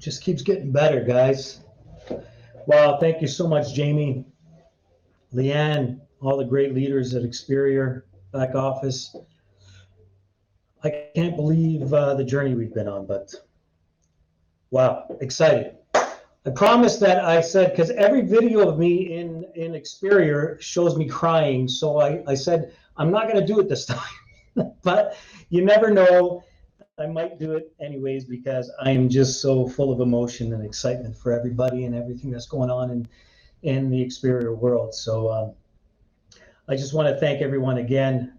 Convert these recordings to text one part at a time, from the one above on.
Just keeps getting better, guys. Wow, thank you so much, Jamie, Leanne, all the great leaders at Experior back office. I can't believe the journey we've been on, but wow, excited. I promised that I said, because every video of me in Experior shows me crying, so I said, I'm not going to do it this time. But you never know. I might do it anyways because I am just so full of emotion and excitement for everybody and everything that's going on in the Experior world. So I just want to thank everyone again.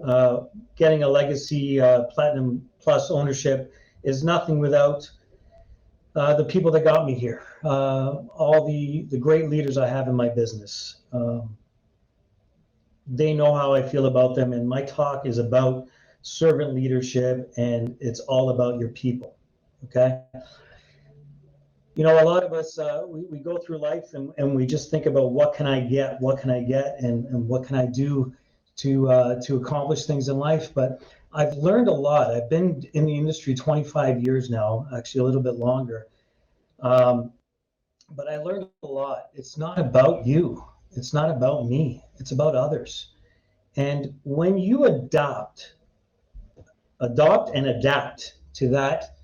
Getting a Legacy Platinum Plus ownership is nothing without the people that got me here, all the great leaders I have in my business. They know how I feel about them, and my talk is about servant leadership, and it's all about your people. Okay. You know, a lot of us, we go through life and we just think about what can I get, and what can I do to accomplish things in life. But I've learned a lot. I've been in the industry 25 years now, actually a little bit longer. But I learned a lot. It's not about you. It's not about me. It's about others. And when you adopt and adapt to that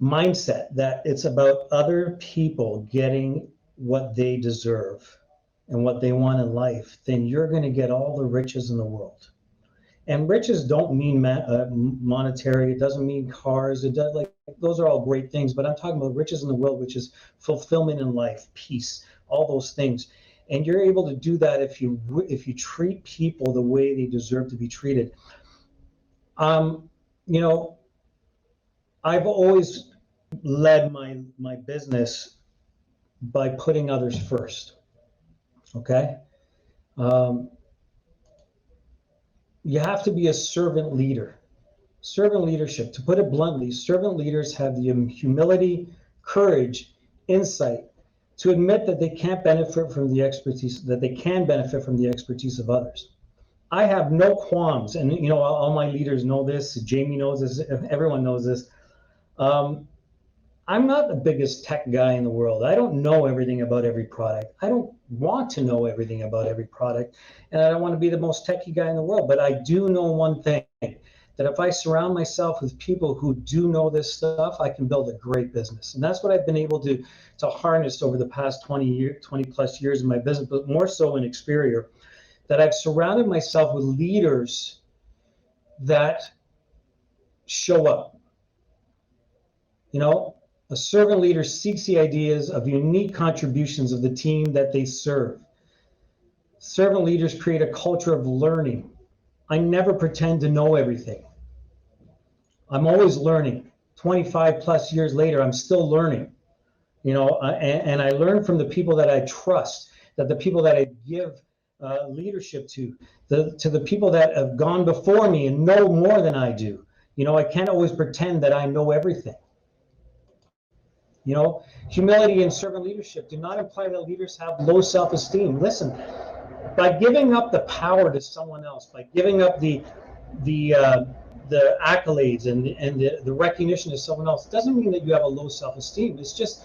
mindset that it's about other people getting what they deserve and what they want in life, then you're going to get all the riches in the world. And riches don't mean monetary. It doesn't mean cars. It does, like, those are all great things. But I'm talking about riches in the world, which is fulfillment in life, peace, all those things. And you're able to do that if you treat people the way they deserve to be treated. You know, I've always led my business by putting others first. Okay. You have to be a servant leader. Servant leadership, to put it bluntly, servant leaders have the humility, courage, insight to admit that they can't benefit from the expertise, that they can benefit from the expertise of others. I have no qualms, and you know, all my leaders know this. Jamie knows this. Everyone knows this. I'm not the biggest tech guy in the world. I don't know everything about every product. I don't want to know everything about every product, and I don't want to be the most techie guy in the world. But I do know one thing, that if I surround myself with people who do know this stuff, I can build a great business. And that's what I've been able to harness over the past 20 plus years in my business, but more so in Experior, that I've surrounded myself with leaders that show up. You know, a servant leader seeks the ideas of unique contributions of the team that they serve. Servant leaders create a culture of learning. I never pretend to know everything. I'm always learning. 25 plus years later, I'm still learning. You know, and I learn from the people that I trust, that the people that I give leadership to the people that have gone before me and know more than I do. You know, I can't always pretend that I know everything. You know, humility and servant leadership do not imply that leaders have low self-esteem. Listen, by giving up the power to someone else, by giving up the accolades and the recognition to someone else, doesn't mean that you have a low self-esteem. It's just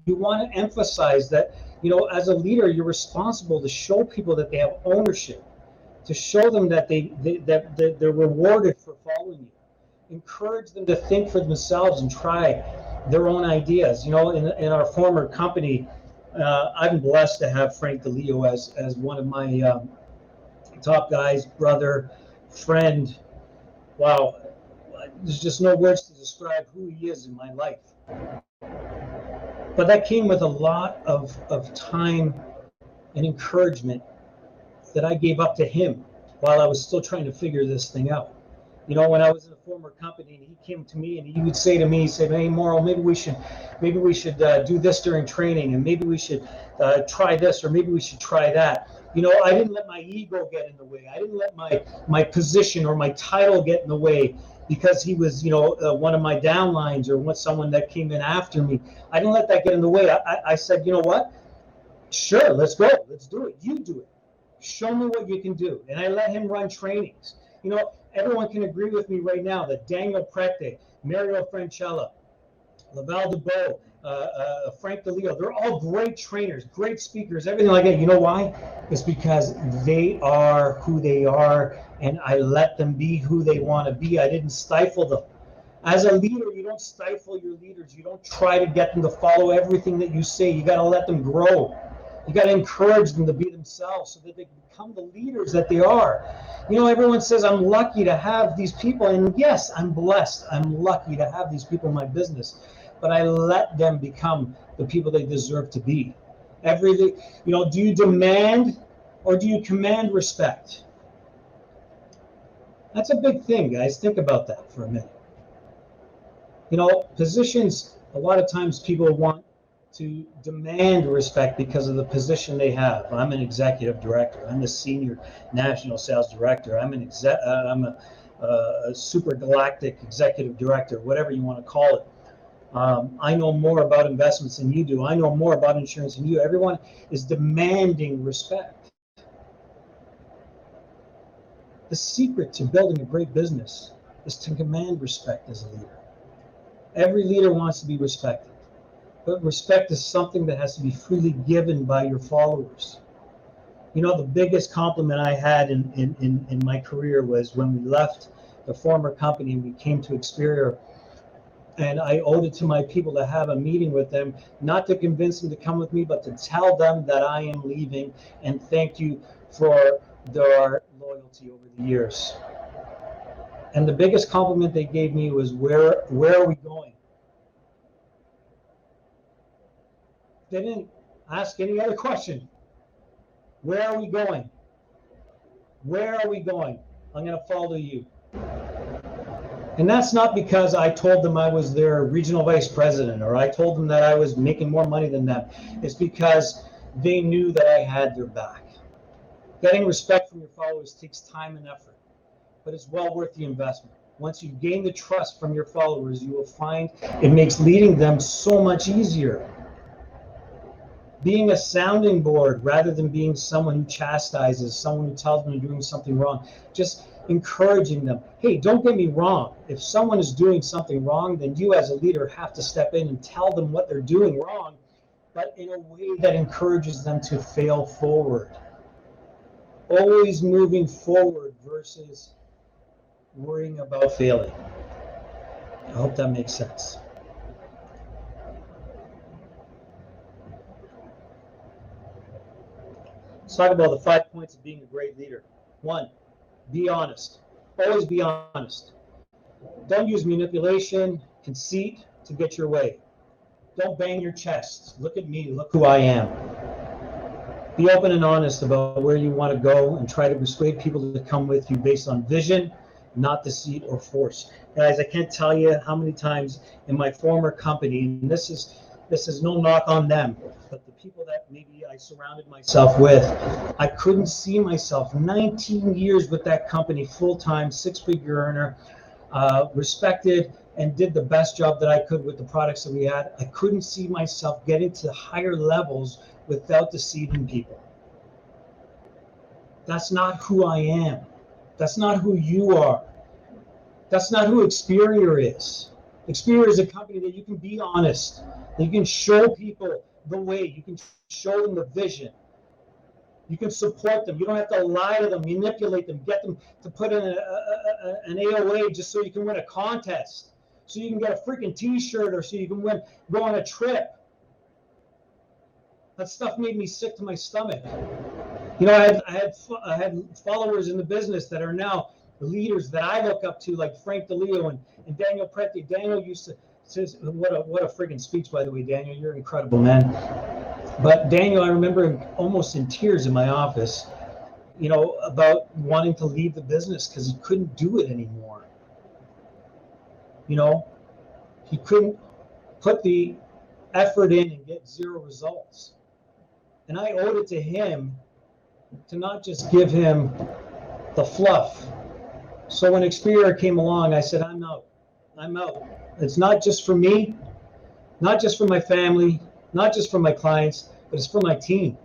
you want to emphasize that, you know, as a leader, you're responsible to show people that they have ownership, to show them that they're rewarded for following you. Encourage them to think for themselves and try their own ideas. You know, in our former company, I'm blessed to have Frank DeLeo as one of my top guys, brother, friend. Wow, there's just no words to describe who he is in my life. But that came with a lot of time and encouragement that I gave up to him while I was still trying to figure this thing out. You know, when I was in a former company and he came to me and he would say to me, he said, "Hey, Mauro, maybe we should do this during training, and maybe we should try this, or maybe we should try that." You know, I didn't let my ego get in the way. I didn't let my position or my title get in the way because he was, you know, one of my downlines or someone that came in after me. I didn't let that get in the way. I said, you know what? Sure, let's go. Let's do it. You do it. Show me what you can do. And I let him run trainings. You know, everyone can agree with me right now that Daniel Prete, Mario Francella, Laval DeBeau, Frank DeLeo. They're all great trainers, great speakers, everything like that. You know why? It's because they are who they are, and I let them be who they want to be. I didn't stifle them. As a leader, you don't stifle your leaders. You don't try to get them to follow everything that you say. You got to let them grow. You got to encourage them to be themselves so that they become the leaders that they are. You know, everyone says I'm lucky to have these people, and yes, I'm blessed. I'm lucky to have these people in my business, but I let them become the people they deserve to be. Everything, you know, do you demand or do you command respect? That's a big thing, guys. Think about that for a minute. You know, positions, a lot of times people want to demand respect because of the position they have. I'm an executive director. I'm the senior national sales director. I'm a super galactic executive director, whatever you want to call it. I know more about investments than you do. I know more about insurance than you. Everyone is demanding respect. The secret to building a great business is to command respect as a leader. Every leader wants to be respected, but respect is something that has to be freely given by your followers. You know, the biggest compliment I had in my career was when we left the former company and we came to Experior, and I owed it to my people to have a meeting with them, not to convince them to come with me, but to tell them that I am leaving and thank you for their loyalty over the years. And the biggest compliment they gave me was, where are we going? They didn't ask any other question. Where are we going? Where are we going? I'm going to follow you. And that's not because I told them I was their regional vice president or I told them that I was making more money than them. It's because they knew that I had their back. Getting respect from your followers takes time and effort, but it's well worth the investment. Once you gain the trust from your followers, you will find it makes leading them so much easier. Being a sounding board rather than being someone who chastises, someone who tells them they're doing something wrong, just encouraging them. Hey, don't get me wrong. If someone is doing something wrong, then you as a leader have to step in and tell them what they're doing wrong, but in a way that encourages them to fail forward. Always moving forward versus worrying about failing. I hope that makes sense. Let's talk about the 5 points of being a great leader. 1, be honest. Always be honest. Don't use manipulation, conceit to get your way. Don't bang your chest. Look at me, look who I am. Be open and honest about where you want to go and try to persuade people to come with you based on vision, not deceit or force. Guys, I can't tell you how many times in my former company, and this is no knock on them, but the people that maybe I surrounded myself with, I couldn't see myself 19 years with that company, full-time, 6-figure earner, respected and did the best job that I could with the products that we had. I couldn't see myself getting to higher levels without deceiving people. That's not who I am. That's not who you are. That's not who Experior is. Experior is a company that you can be honest, that you can show people the way, you can show them the vision. You can support them. You don't have to lie to them, manipulate them, get them to put in an AOA just so you can win a contest, so you can get a freaking t-shirt or so you can go on a trip. That stuff made me sick to my stomach. You know, I had followers in the business that are now leaders that I look up to, like Frank DeLeo and Daniel Preti. Daniel used to say, what a friggin' speech, by the way, Daniel. You're incredible, man. But Daniel, I remember him almost in tears in my office, you know, about wanting to leave the business because he couldn't do it anymore. You know, he couldn't put the effort in and get zero results. And I owed it to him to not just give him the fluff. So when Experior came along, I said, I'm out. It's not just for me, not just for my family, not just for my clients, but it's for my team.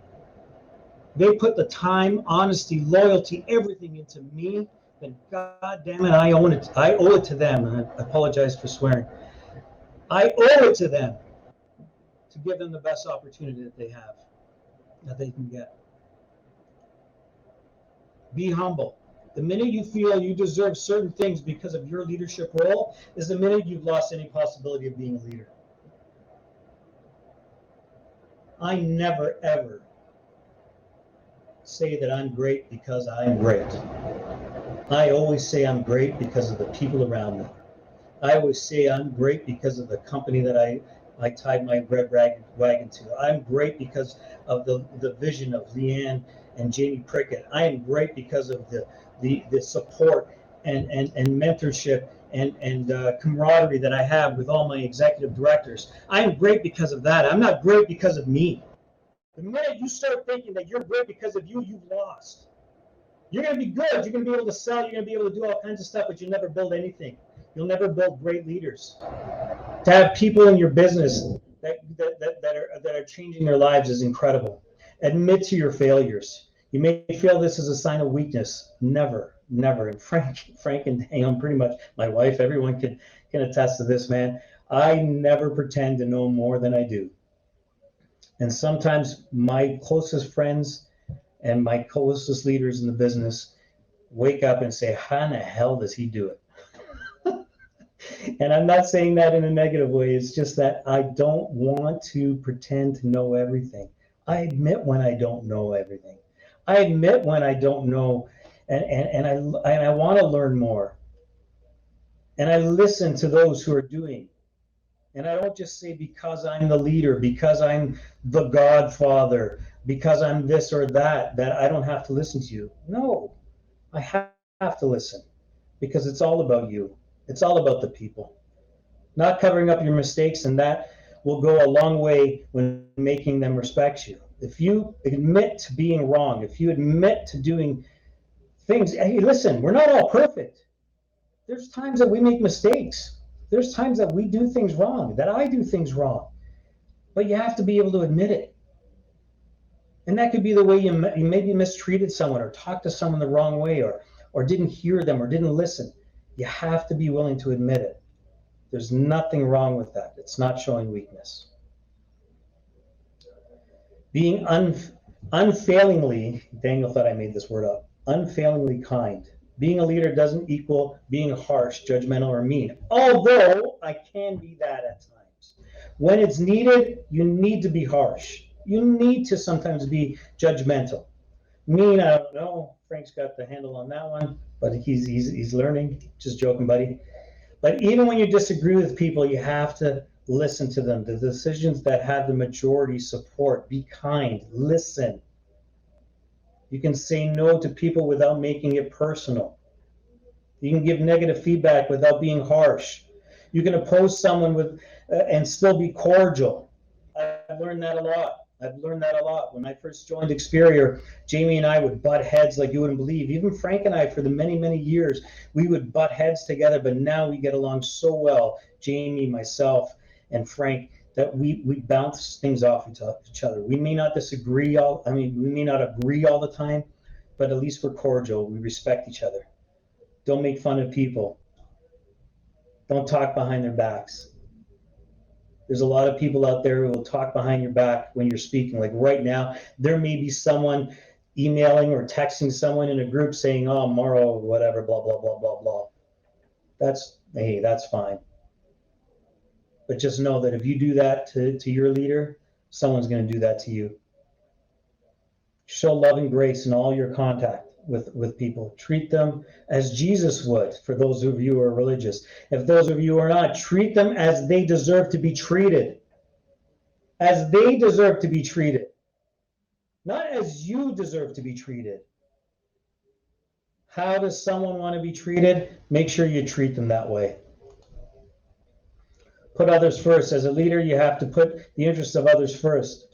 They put the time, honesty, loyalty, everything into me, then God damn it, I owe it to them. And I apologize for swearing. I owe it to them to give them the best opportunity that they have, that they can get. Be humble. The minute you feel you deserve certain things because of your leadership role is the minute you've lost any possibility of being a leader. I never, ever say that I'm great because I'm great. I always say I'm great because of the people around me. I always say I'm great because of the company that I tied my red wagon to. I'm great because of the vision of Leanne and Jamie Prickett. I am great because of the support and mentorship and camaraderie that I have with all my executive directors. I am great because of that. I'm not great because of me. The minute you start thinking that you're great because of you, you've lost. You're going to be good. You're going to be able to sell. You're going to be able to do all kinds of stuff, but you'll never build anything. You'll never build great leaders. To have people in your business that are changing their lives is incredible. Admit to your failures. You may feel this is a sign of weakness. Never, never. And Frank and Daniel, pretty much my wife, everyone can attest to this, man. I never pretend to know more than I do. And sometimes my closest friends and my closest leaders in the business wake up and say, how in the hell does he do it? And I'm not saying that in a negative way. It's just that I don't want to pretend to know everything. I admit when I don't know everything. I admit when I don't know, and I want to learn more. And I listen to those who are doing. And I don't just say because I'm the leader, because I'm the godfather, because I'm this or that I don't have to listen to you. No, I have to listen because it's all about you. It's all about the people. Not covering up your mistakes, and that will go a long way when making them respect you. If you admit to being wrong, if you admit to doing things, hey, listen, we're not all perfect. There's times that we make mistakes. There's times that we do things wrong, that I do things wrong. But you have to be able to admit it. And that could be the way you maybe mistreated someone or talked to someone the wrong way or didn't hear them or didn't listen. You have to be willing to admit it. There's nothing wrong with that. It's not showing weakness. Being unfailingly, Daniel thought I made this word up, unfailingly kind. Being a leader doesn't equal being harsh, judgmental, or mean. Although I can be that at times. When it's needed, you need to be harsh. You need to sometimes be judgmental. Mean, I don't know. Frank's got the handle on that one, but he's learning. Just joking, buddy. But even when you disagree with people, you have to listen to them. The decisions that have the majority support, be kind, listen. You can say no to people without making it personal. You can give negative feedback without being harsh. You can oppose someone with and still be cordial. I've learned that a lot. When I first joined Experior, Jamie and I would butt heads like you wouldn't believe. Even Frank and I, for the many, many years, we would butt heads together, but now we get along so well, Jamie, myself, and Frank, that we bounce things off each other. We may not disagree we may not agree all the time, but at least we're cordial. We respect each other. Don't make fun of people. Don't talk behind their backs. There's a lot of people out there who will talk behind your back when you're speaking. Like right now, there may be someone emailing or texting someone in a group saying, oh, Mauro, whatever, blah, blah, blah, blah, blah. That's fine. But just know that if you do that to your leader, someone's going to do that to you. Show love and grace in all your contact with people. Treat them as Jesus would, for those of you who are religious. If those of you who are not, treat them as they deserve to be treated. As they deserve to be treated. Not as you deserve to be treated. How does someone want to be treated? Make sure you treat them that way. Put others first. As a leader, you have to put the interests of others first.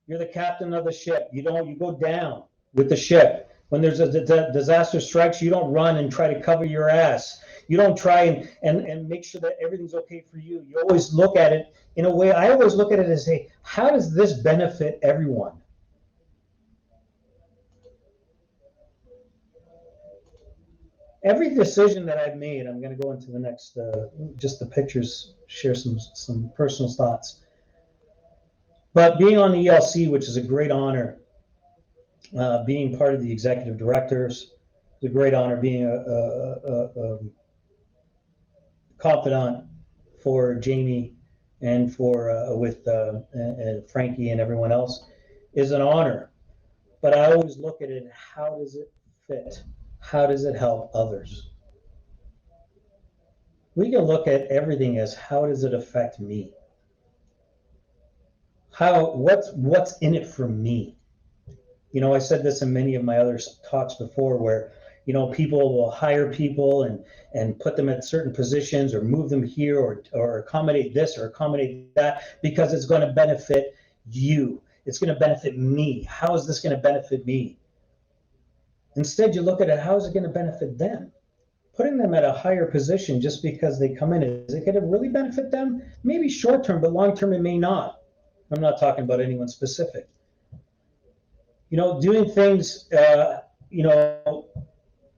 You're the captain of the ship. You go down with the ship. When there's a disaster strikes, you don't run and try to cover your ass. You don't try and make sure that everything's okay for you. You always look at it in a way. I always look at it as, hey, how does this benefit everyone? Every decision that I've made, I'm going to go into the next, just the pictures, share some personal thoughts. But being on the ELC, which is a great honor, being part of the executive directors, it's a great honor being a confidant for Jamie and for with and Frankie and everyone else is an honor. But I always look at it, how does it fit? How does it help others? We can look at everything as how does it affect me? What's in it for me? You know, I said this in many of my other talks before where, you know, people will hire people and put them at certain positions or move them here or accommodate this or accommodate that because it's going to benefit you. It's going to benefit me. How is this going to benefit me? Instead, you look at it, how is it going to benefit them? Putting them at a higher position just because they come in, is it going to really benefit them? Maybe short term, but long term, it may not. I'm not talking about anyone specific. You know, doing things, you know,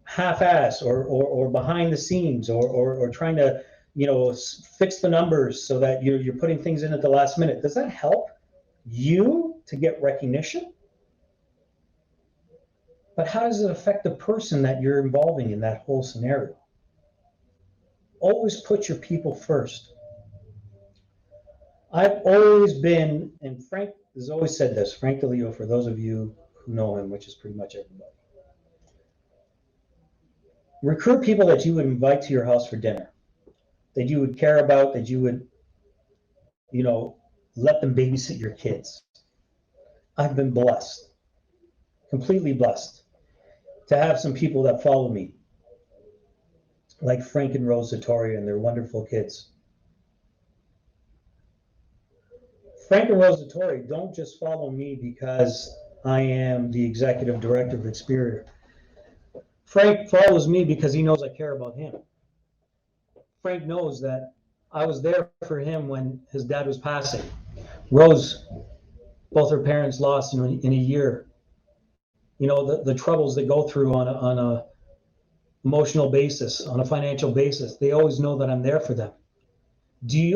half-ass or behind the scenes or trying to, you know, fix the numbers so that you're putting things in at the last minute. Does that help you to get recognition? But how does it affect the person that you're involving in that whole scenario? Always put your people first. I've always been, and Frank has always said this, Frank DeLeo, for those of you who know him, which is pretty much everybody. Recruit people that you would invite to your house for dinner, that you would care about, that you would, you know, let them babysit your kids. I've been blessed, completely blessed, to have some people that follow me, like Frank and Rose Arturi and their wonderful kids. Frank and Rose Arturi don't just follow me because I am the executive director of Experior. Frank follows me because he knows I care about him. Frank knows that I was there for him when his dad was passing. Rose, both her parents lost in a year. You know, the troubles they go through on a emotional basis, on a financial basis. They always know that I'm there for them.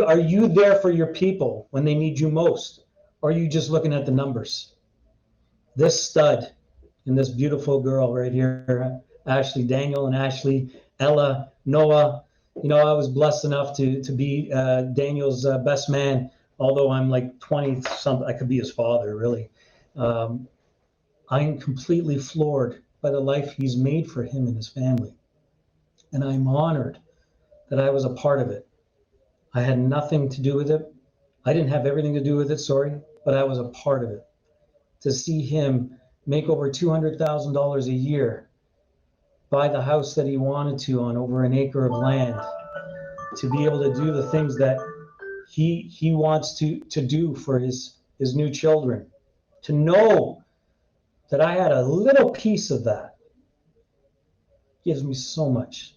Are you there for your people when they need you most? Or are you just looking at the numbers? This stud and this beautiful girl right here, Ashley, Daniel and Ashley, Ella, Noah, you know, I was blessed enough to be Daniel's best man, although I'm like 20 something, I could be his father, really. I'm completely floored by the life he's made for him and his family. And I'm honored that I was a part of it. I had nothing to do with it. I didn't have everything to do with it, sorry, but I was a part of it. To see him make over $200,000 a year, buy the house that he wanted to on over an acre of land, to be able to do the things that he wants to do for his new children, to know that I had a little piece of that gives me so much.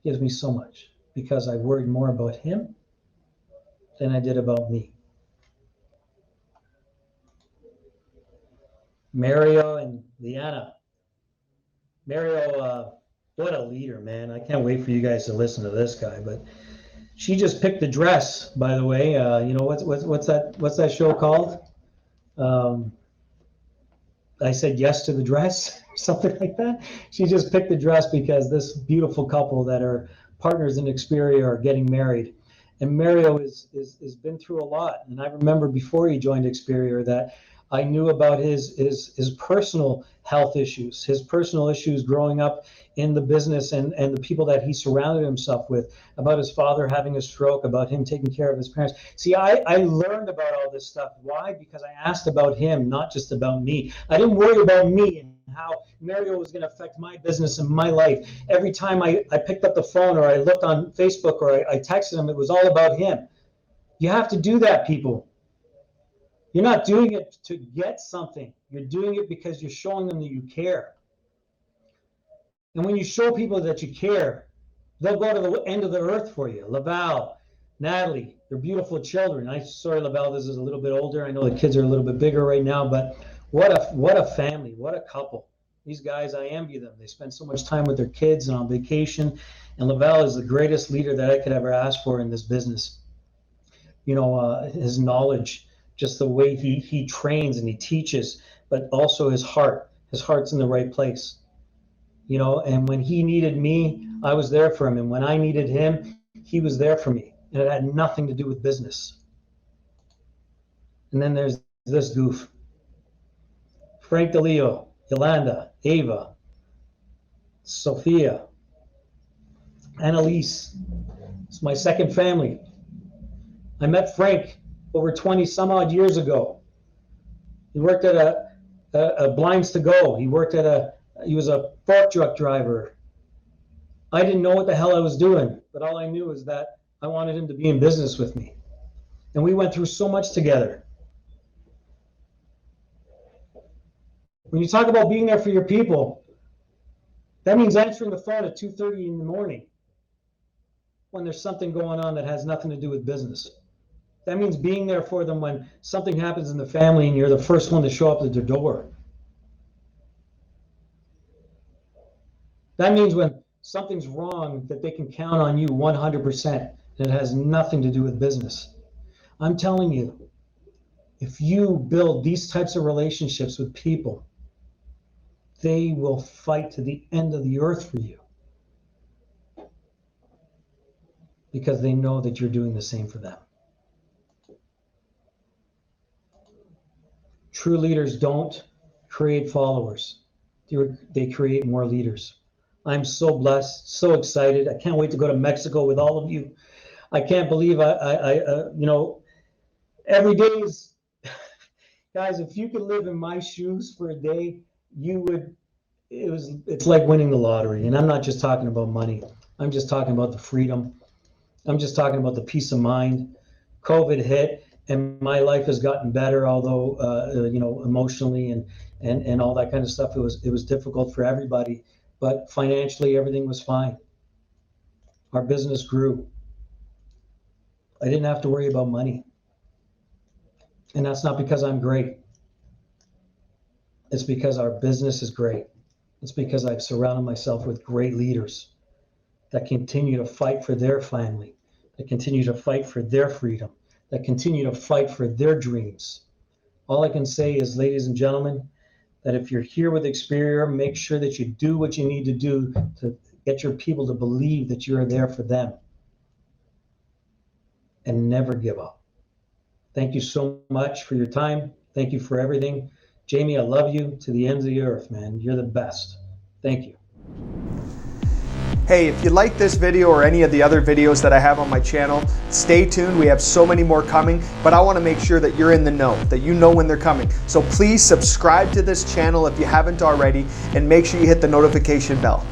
Gives me so much because I worried more about him than I did about me. Mario and Leanna. Mario, what a leader, man. I can't wait for you guys to listen to this guy, but she just picked the dress, by the way. You know, what's that show called? I said yes to the dress, something like that. She just picked the dress because this beautiful couple that are partners in Experior are getting married. And Mario has been through a lot. And I remember before he joined Experior that I knew about his personal health issues, his personal issues growing up in the business and the people that he surrounded himself with, about his father having a stroke, about him taking care of his parents. See, I learned about all this stuff. Why? Because I asked about him, not just about me. I didn't worry about me and how Mario was going to affect my business and my life. Every time I picked up the phone or I looked on Facebook or I texted him, it was all about him. You have to do that, people. You're not doing it to get something. You're doing it because you're showing them that you care. And when you show people that you care, they'll go to the end of the earth for you. Laval, Natalie, they're beautiful children. Sorry, Laval, this is a little bit older. I know the kids are a little bit bigger right now, but what a family, what a couple. These guys, I envy them. They spend so much time with their kids and on vacation. And Laval is the greatest leader that I could ever ask for in this business. His knowledge, just the way he trains and he teaches, but also his heart. His heart's in the right place. And when he needed me, I was there for him. And when I needed him, he was there for me. And it had nothing to do with business. And then there's this goof. Frank DeLeo, Yolanda, Ava, Sophia, Annalise. It's my second family. I met Frank over 20 some odd years ago. He worked at a Blinds to Go. He was a fork truck driver. I didn't know what the hell I was doing, but all I knew is that I wanted him to be in business with me. And we went through so much together. When you talk about being there for your people, that means answering the phone at 2:30 in the morning when there's something going on that has nothing to do with business. That means being there for them when something happens in the family and you're the first one to show up at their door. That means when something's wrong that they can count on you 100%, and it has nothing to do with business. I'm telling you, if you build these types of relationships with people, they will fight to the end of the earth for you because they know that you're doing the same for them. True leaders don't create followers. They create more leaders. I'm so blessed, so excited. I can't wait to go to Mexico with all of you. I can't believe every day is, guys, if you could live in my shoes for a day, it's like winning the lottery. And I'm not just talking about money. I'm just talking about the freedom. I'm just talking about the peace of mind. COVID hit and my life has gotten better, although, emotionally and all that kind of stuff, it was difficult for everybody, but financially everything was fine. Our business grew. I didn't have to worry about money. And that's not because I'm great. It's because our business is great. It's because I've surrounded myself with great leaders that continue to fight for their family, that continue to fight for their freedom, that continue to fight for their dreams. All I can say is, ladies and gentlemen, that if you're here with Experior, make sure that you do what you need to do to get your people to believe that you're there for them. And never give up. Thank you so much for your time. Thank you for everything. Jamie, I love you to the ends of the earth, man. You're the best. Thank you. Hey, if you like this video or any of the other videos that I have on my channel, stay tuned. We have so many more coming, but I want to make sure that you're in the know, that you know when they're coming. So please subscribe to this channel if you haven't already, and make sure you hit the notification bell.